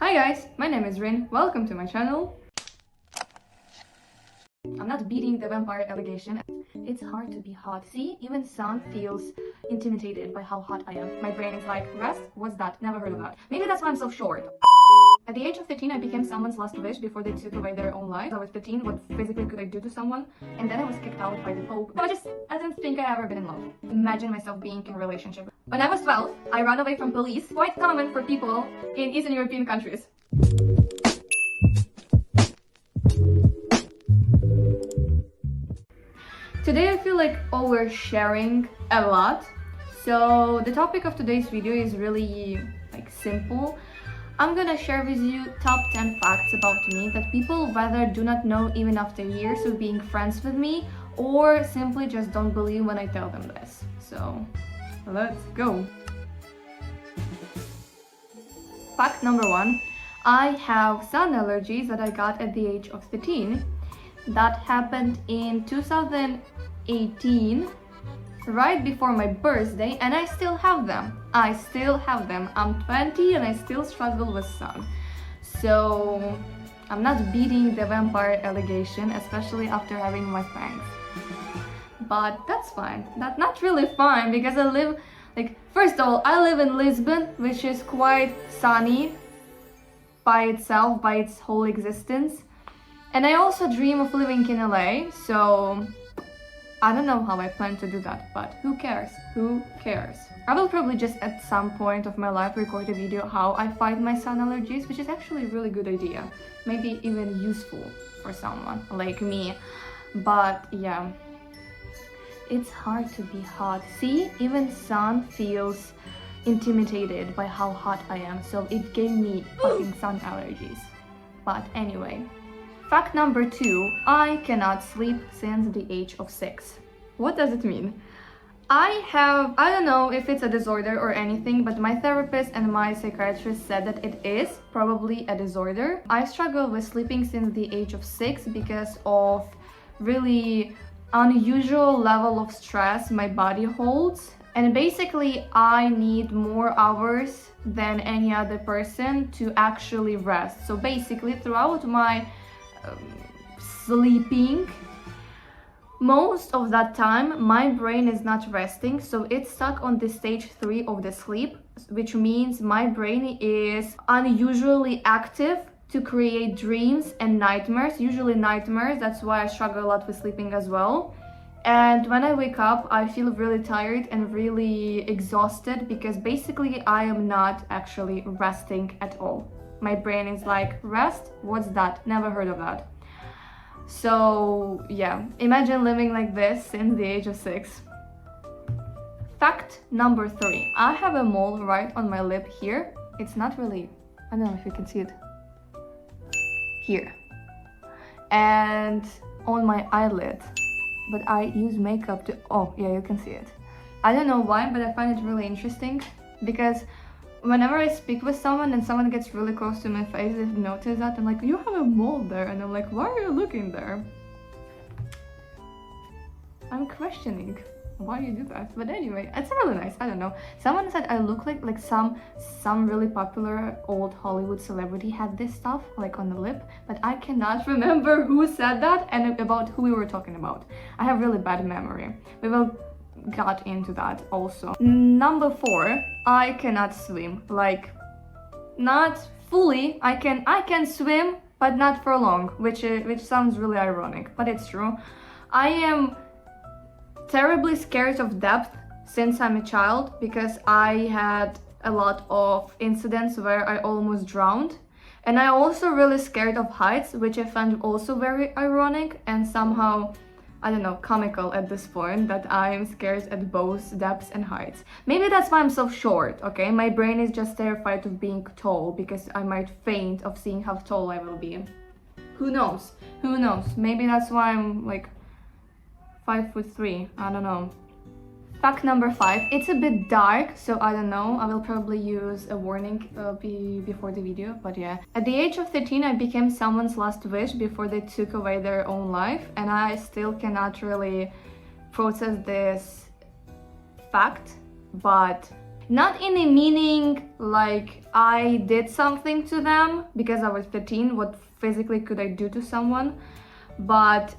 Hi guys, my name is REEN, welcome to my channel. I'm not beating the vampire allegation. It's hard to be hot. See, even sun feels intimidated by how hot I am. My brain is like, rest? What's that? Never heard of that. Maybe that's why I'm so short. At the age of 13, I became someone's last wish before they took away their own life. I was 13, what physically could I do to someone? And then I was kicked out by the Pope. I didn't think I'd ever been in love. Imagine myself being in a relationship. When I was 12, I ran away from police. Quite common for people in Eastern European countries. Today I feel like oversharing a lot. So the topic of today's video is really simple. I'm gonna share with you top 10 facts about me that people whether do not know even after years of being friends with me or simply just don't believe when I tell them this. So let's go. Fact number 1. I have sun allergies that I got at the age of 13. That happened in 2018, right before my birthday, and I still have them. I'm 20 and I still struggle with sun. So I'm not beating the vampire allegation, especially after having my fangs. But that's fine. That's not really fine because I live, first of all, I live in Lisbon, which is quite sunny by itself, by its whole existence. And I also dream of living in LA, so I don't know how I plan to do that, but who cares? Who cares? I will probably just at some point of my life record a video how I fight my sun allergies, which is actually a really good idea. Maybe even useful for someone like me. But yeah, it's hard to be hot. See, even sun feels intimidated by how hot I am, so it gave me fucking sun allergies. But anyway. Fact number 2, I cannot sleep since the age of 6. What does it mean? I don't know if it's a disorder or anything, but my therapist and my psychiatrist said that it is probably a disorder. I struggle with sleeping since the age of 6 because of really unusual level of stress my body holds. And basically, I need more hours than any other person to actually rest. So basically, throughout my sleeping, most of that time my brain is not resting, so it's stuck on the stage 3 of the sleep, which means my brain is unusually active to create dreams and nightmares, usually nightmares. That's why I struggle a lot with sleeping as well. And when I wake up, I feel really tired and really exhausted because basically I am not actually resting at all. My brain is like, rest? What's that? Never heard of that. So yeah, imagine living like this since the age of 6. Fact number 3. I have a mole right on my lip here. It's not really, I don't know if you can see it. Here. And on my eyelid. But I use makeup to, oh yeah, you can see it. I don't know why, but I find it really interesting because whenever I speak with someone and someone gets really close to my face, they notice that. I'm like, you have a mole there. And I'm like, why are you looking there? I'm questioning why you do that. But anyway, it's really nice. I don't know. Someone said I look like some really popular old Hollywood celebrity had this stuff on the lip, but I cannot remember who said that and about who we were talking about. I have really bad memory. We will got into that also. Number 4, I cannot swim. Not fully. I can swim, but not for long, which sounds really ironic, but it's true. I am terribly scared of depth since I'm a child because I had a lot of incidents where I almost drowned. And I'm also really scared of heights, which I find also very ironic and somehow, I don't know, comical at this point that I'm scared at both depths and heights. Maybe that's why I'm so short, okay? My brain is just terrified of being tall because I might faint of seeing how tall I will be. Who knows? Who knows? Maybe that's why I'm 5'3", I don't know. Fact number 5, it's a bit dark, so I don't know, I will probably use a warning before the video, but yeah. At the age of 13, I became someone's last wish before they took away their own life, and I still cannot really process this fact, but Not in a meaning like I did something to them because I was 13, what physically could I do to someone, but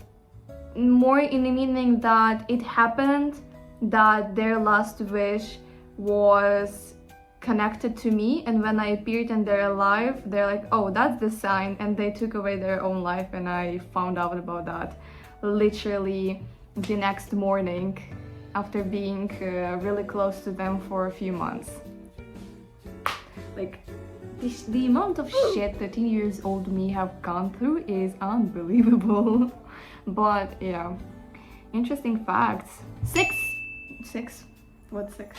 more in the meaning that it happened that their last wish was connected to me, and when I appeared in their life, they're like, oh, that's the sign, and they took away their own life, and I found out about that literally the next morning after being really close to them for a few months. Like, the amount of shit 13 years old me have gone through is unbelievable. But yeah, interesting facts. Six? What's six?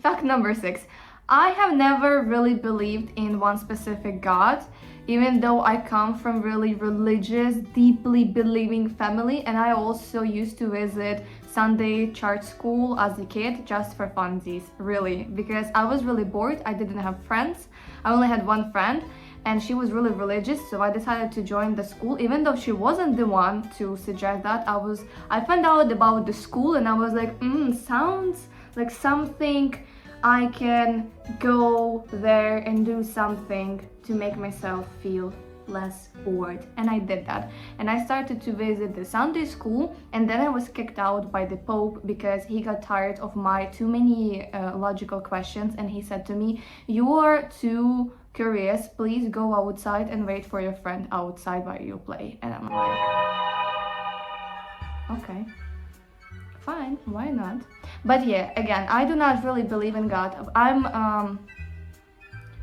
Fact number 6. I have never really believed in one specific God, even though I come from really religious, deeply believing family, and I also used to visit Sunday church school as a kid just for funsies, really, because I was really bored. I didn't have friends. I only had one friend, and she was really religious, so I decided to join the school, even though she wasn't the one to suggest that. I found out about the school and I was like, sounds like something I can go there and do something to make myself feel less bored, and I did that, and I started to visit the Sunday school, and then I was kicked out by the Pope because he got tired of my too many logical questions, and he said to me, you are too curious, please go outside and wait for your friend outside while you play. And I'm like, okay, fine, why not? But yeah, again, I do not really believe in God. I'm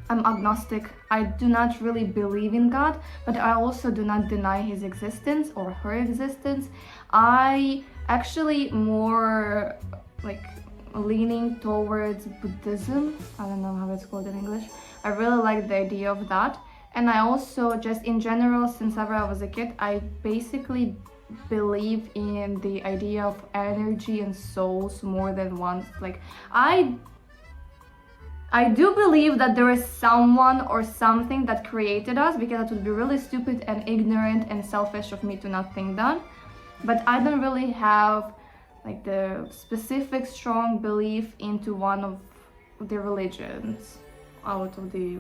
agnostic. I do not really believe in God, but I also do not deny his existence or her existence. I actually more like leaning towards Buddhism. I don't know how it's called in English. I really like the idea of that. And I also just in general, since ever I was a kid, I basically believe in the idea of energy and souls more than once. Like I do believe that there is someone or something that created us, because it would be really stupid and ignorant and selfish of me to not think that. But I don't really have like the specific strong belief into one of the religions out of the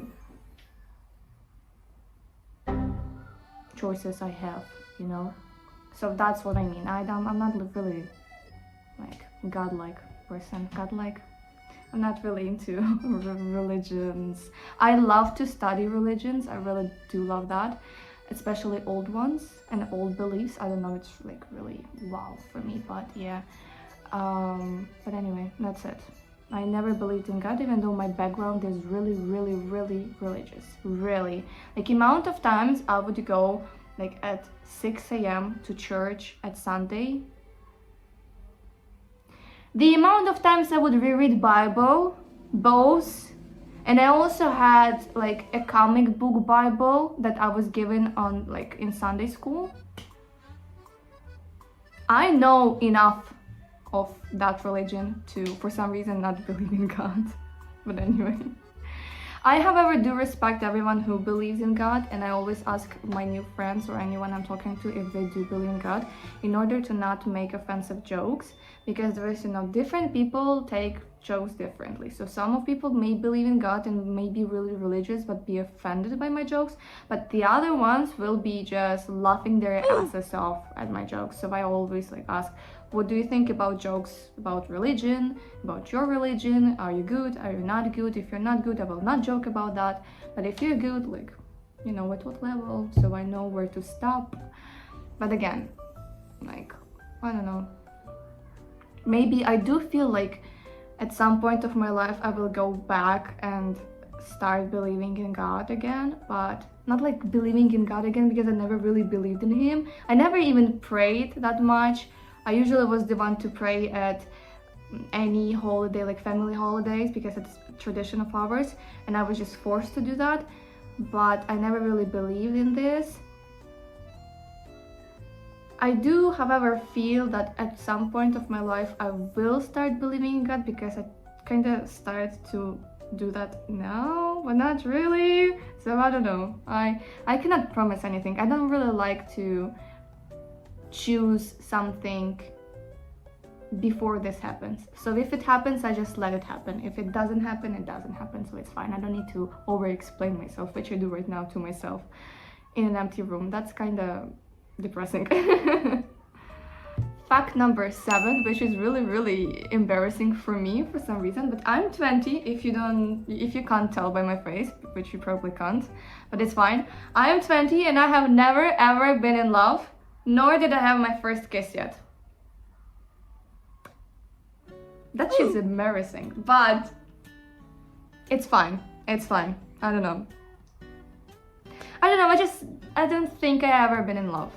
choices I have, you know? So that's what I mean. I'm not really like godlike person. I'm not really into religions. I love to study religions. I really do love that, especially old ones and old beliefs. I don't know, it's like really wow for me, but yeah. But anyway, that's it. I never believed in God, even though my background is really religious. Really. Like, amount of times I would go like at 6 a.m. to church at Sunday. The amount of times I would reread Bible, both, and I also had like a comic book Bible that I was given on like in Sunday school. I know enough of that religion to, for some reason, not believe in God. But anyway, I however do respect everyone who believes in God, and I always ask my new friends or anyone I'm talking to if they do believe in God, in order to not make offensive jokes, because there is, you know, different people take jokes differently. So some of people may believe in God and may be really religious but be offended by my jokes, but the other ones will be just laughing their asses off at my jokes. So I always like ask, what do you think about jokes about religion, about your religion? Are you good? Are you not good? If you're not good, I will not joke about that. But if you're good, like, you know, at what level, so I know where to stop. But again, like, I don't know. Maybe I do feel like at some point of my life I will go back and start believing in God again, but not like believing in God again because I never really believed in him. I never even prayed that much. I usually was the one to pray at any holiday, like family holidays, because it's a tradition of ours, and I was just forced to do that, but I never really believed in this. I do, however, feel that at some point of my life I will start believing in God, because I kind of start to do that now, but not really. So I don't know. I cannot promise anything. I don't really like to choose something before this happens. So if it happens, I just let it happen. If it doesn't happen, it doesn't happen, so it's fine. I don't need to over-explain myself, which I do right now to myself in an empty room. That's kind of depressing. Fact number 7, which is really embarrassing for me for some reason, but I'm 20, if you can't tell by my face, which you probably can't, but it's fine. I am 20 and I have never ever been in love, nor did I have my first kiss yet. That shit's embarrassing, but it's fine. It's fine. I don't know. I don't think I ever been in love.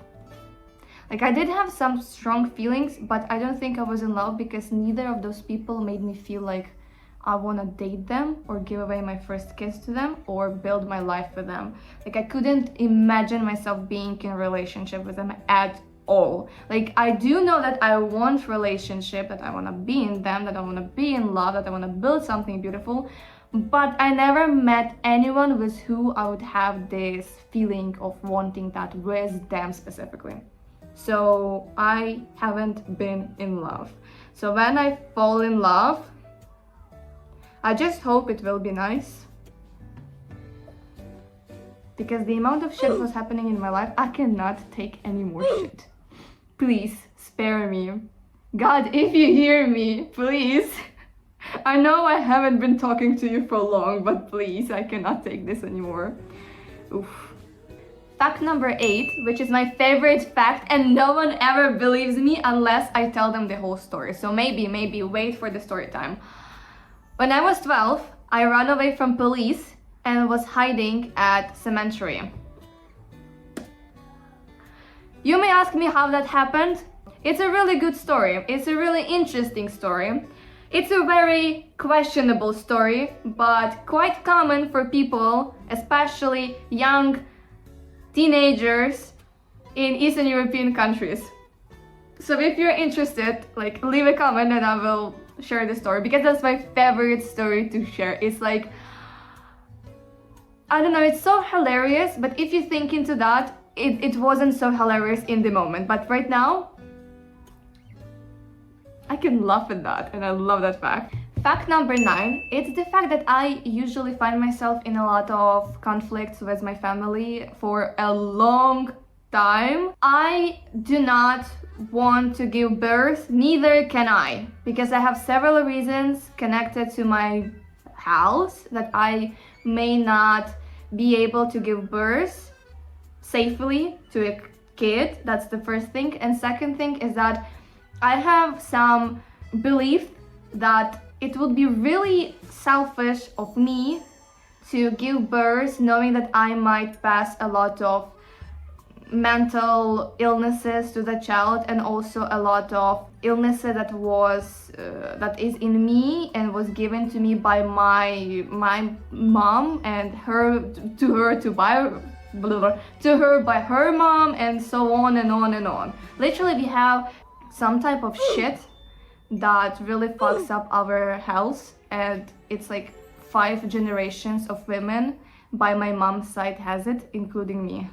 Like, I did have some strong feelings, but I don't think I was in love because neither of those people made me feel like I want to date them or give away my first kiss to them or build my life with them. Like, I couldn't imagine myself being in a relationship with them at all. Like, I do know that I want relationship, that I want to be in them, that I want to be in love, that I want to build something beautiful, but I never met anyone with who I would have this feeling of wanting that with them specifically. So I haven't been in love. So when I fall in love, I just hope it will be nice. Because the amount of shit was happening in my life, I cannot take any more shit. Please spare me. God, if you hear me, please. I know I haven't been talking to you for long, but please, I cannot take this anymore. Oof. Fact number 8, which is my favorite fact, and no one ever believes me unless I tell them the whole story. So maybe wait for the story time. When I was 12, I ran away from police and was hiding at cemetery. You may ask me how that happened. It's a really good story. It's a really interesting story. It's a very questionable story, but quite common for people, especially young teenagers in Eastern European countries. So if you're interested, like, leave a comment and I will share the story, because that's my favorite story to share. It's like, I don't know, it's so hilarious, but if you think into that, it wasn't so hilarious in the moment, but right now I can laugh at that, and I love that fact. Fact number 9, it's the fact that I usually find myself in a lot of conflicts with my family for a long time. I do not want to give birth, neither can I, because I have several reasons connected to my health that I may not be able to give birth safely to a kid. That's the first thing. And second thing is that I have some belief that it would be really selfish of me to give birth knowing that I might pass a lot of mental illnesses to the child, and also a lot of illnesses that is in me and was given to me by my mom, and to her by her mom, and so on and on and on. Literally, we have some type of shit that really fucks up our health, and it's like 5 generations of women by my mom's side has it, including me.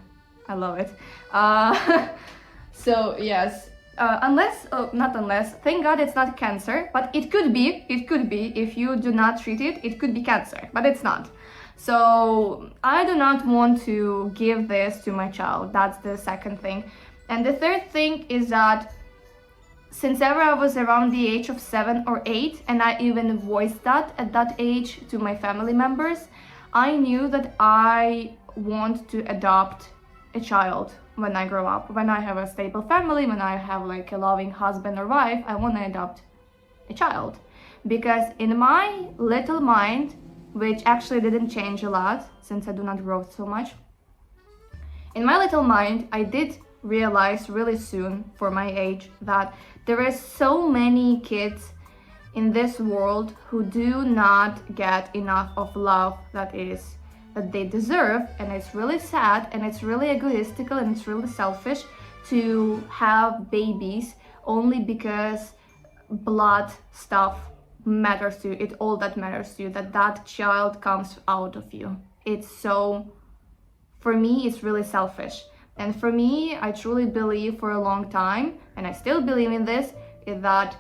I love it. So yes, not unless, thank God it's not cancer, but it could be, if you do not treat it, it could be cancer, but it's not. So I do not want to give this to my child. That's the second thing. And the third thing is that since ever I was around the age of 7 or 8, and I even voiced that at that age to my family members, I knew that I want to adopt a child when I grow up. When I have a stable family, when I have like a loving husband or wife, I want to adopt a child. Because in my little mind, which actually didn't change a lot since I do not grow so much, in my little mind, I did realize really soon for my age that there are so many kids in this world who do not get enough of love that they deserve, and it's really sad, and it's really egoistical, and it's really selfish to have babies only because blood stuff matters to you. It all that matters to you, that child comes out of you. It's so, for me, it's really selfish. And for me, I truly believe for a long time, and I still believe in this, is that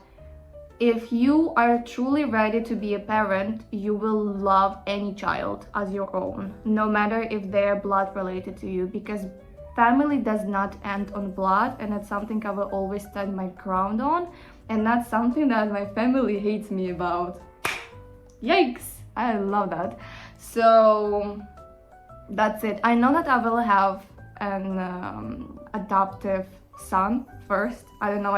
if you are truly ready to be a parent, you will love any child as your own, no matter if they're blood related to you, because family does not end on blood, and it's something I will always stand my ground on, and that's something that my family hates me about. Yikes! I love that. So that's it. I know that I will have an adoptive son first. I don't know,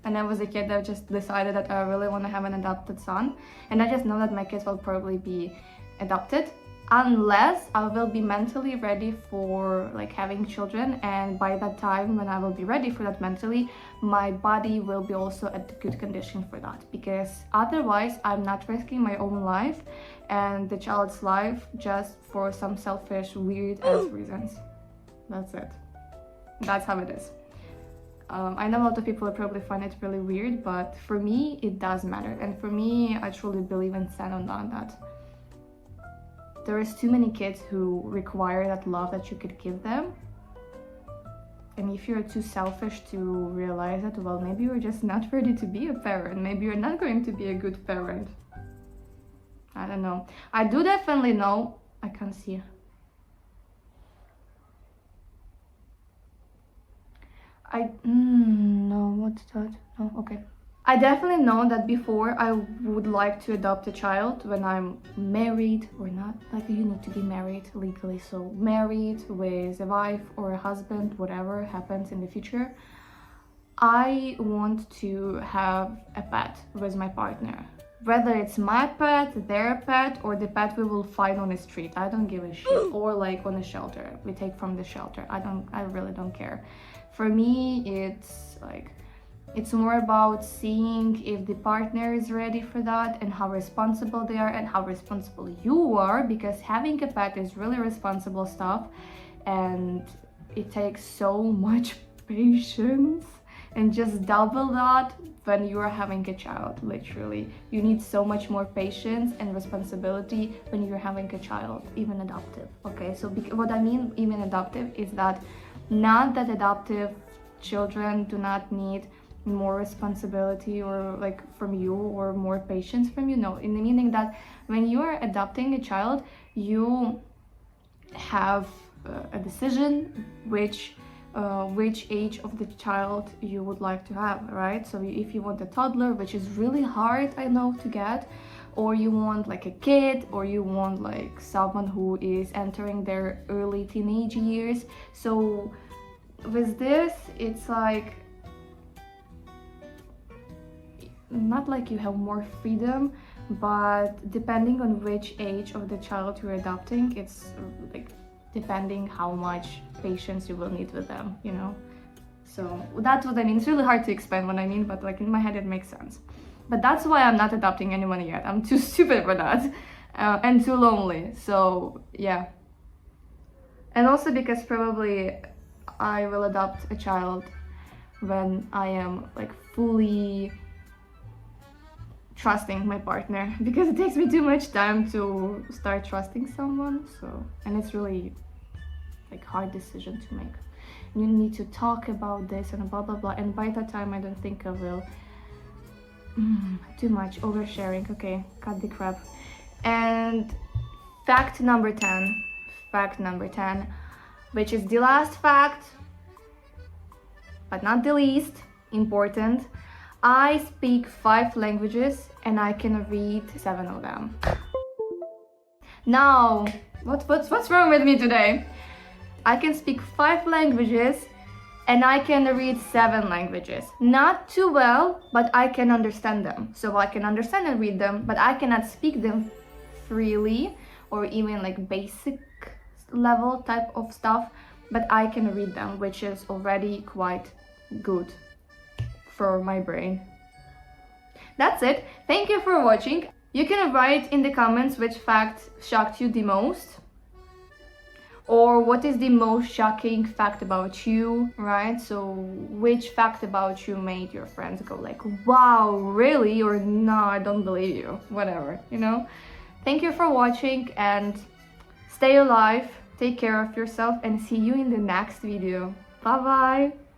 when I was a kid, I just decided that I really want to have an adopted son, and I just know that my kids will probably be adopted unless I will be mentally ready for like having children, and by that time when I will be ready for that mentally, my body will be also at good condition for that, because otherwise I'm not risking my own life and the child's life just for some selfish weird ass reasons. That's it. That's how it is. I know a lot of people will probably find it really weird, but for me it does matter, and for me I truly believe and stand on that. There is too many kids who require that love that you could give them, and if you're too selfish to realize it, well, maybe you're just not ready to be a parent, maybe you're not going to be a good parent. I don't know. I do definitely know, I can't see. No, what's that? No, okay. I definitely know that before I would like to adopt a child when I'm married or not, like you need to be married legally, so married with a wife or a husband, whatever happens in the future. I want to have a pet with my partner. Whether it's my pet, their pet, or the pet we will find on the street, I don't give a shit. Or like on a shelter, we take from the shelter. I really don't care. For me, it's more about seeing if the partner is ready for that and how responsible they are and how responsible you are, because having a pet is really responsible stuff and it takes so much patience, and just double that when you are having a child. Literally, you need so much more patience and responsibility when you're having a child, even adoptive. Okay, so what I mean even adoptive is that not that adoptive children do not need more responsibility or like from you or more patience from you. No, in the meaning that when you are adopting a child, you have a decision which age of the child you would like to have, right? So if you want a toddler, which is really hard, I know, to get, or you want like a kid, or you want like someone who is entering their early teenage years. So with this, it's like not like you have more freedom, but depending on which age of the child you're adopting, it's like depending how much patience you will need with them, you know? So that's what I mean. It's really hard to explain what I mean, but like in my head it makes sense. But that's why I'm not adopting anyone yet. I'm too stupid for that, and too lonely. So yeah. And also because probably I will adopt a child when I am like fully trusting my partner, because it takes me too much time to start trusting someone. So, and it's really like hard decision to make. You need to talk about this and blah blah blah, and by that time I don't think I will. Too much oversharing. Okay, cut the crap. And fact number 10, which is the last fact but not the least important. I speak 5 languages and I can read 7 of them. Now, what's wrong with me today? I can speak 5 languages and I can read 7 languages. Not too well, but I can understand them. So I can understand and read them, but I cannot speak them freely or even like basic level type of stuff, but I can read them, which is already quite good for my brain. That's it. Thank you for watching. You can write in the comments which fact shocked you the most, or what is the most shocking fact about you, right? So which fact about you made your friends go like, wow, really? Or no, I don't believe you, whatever, you know? Thank you for watching and stay alive, take care of yourself, and see you in the next video. Bye bye.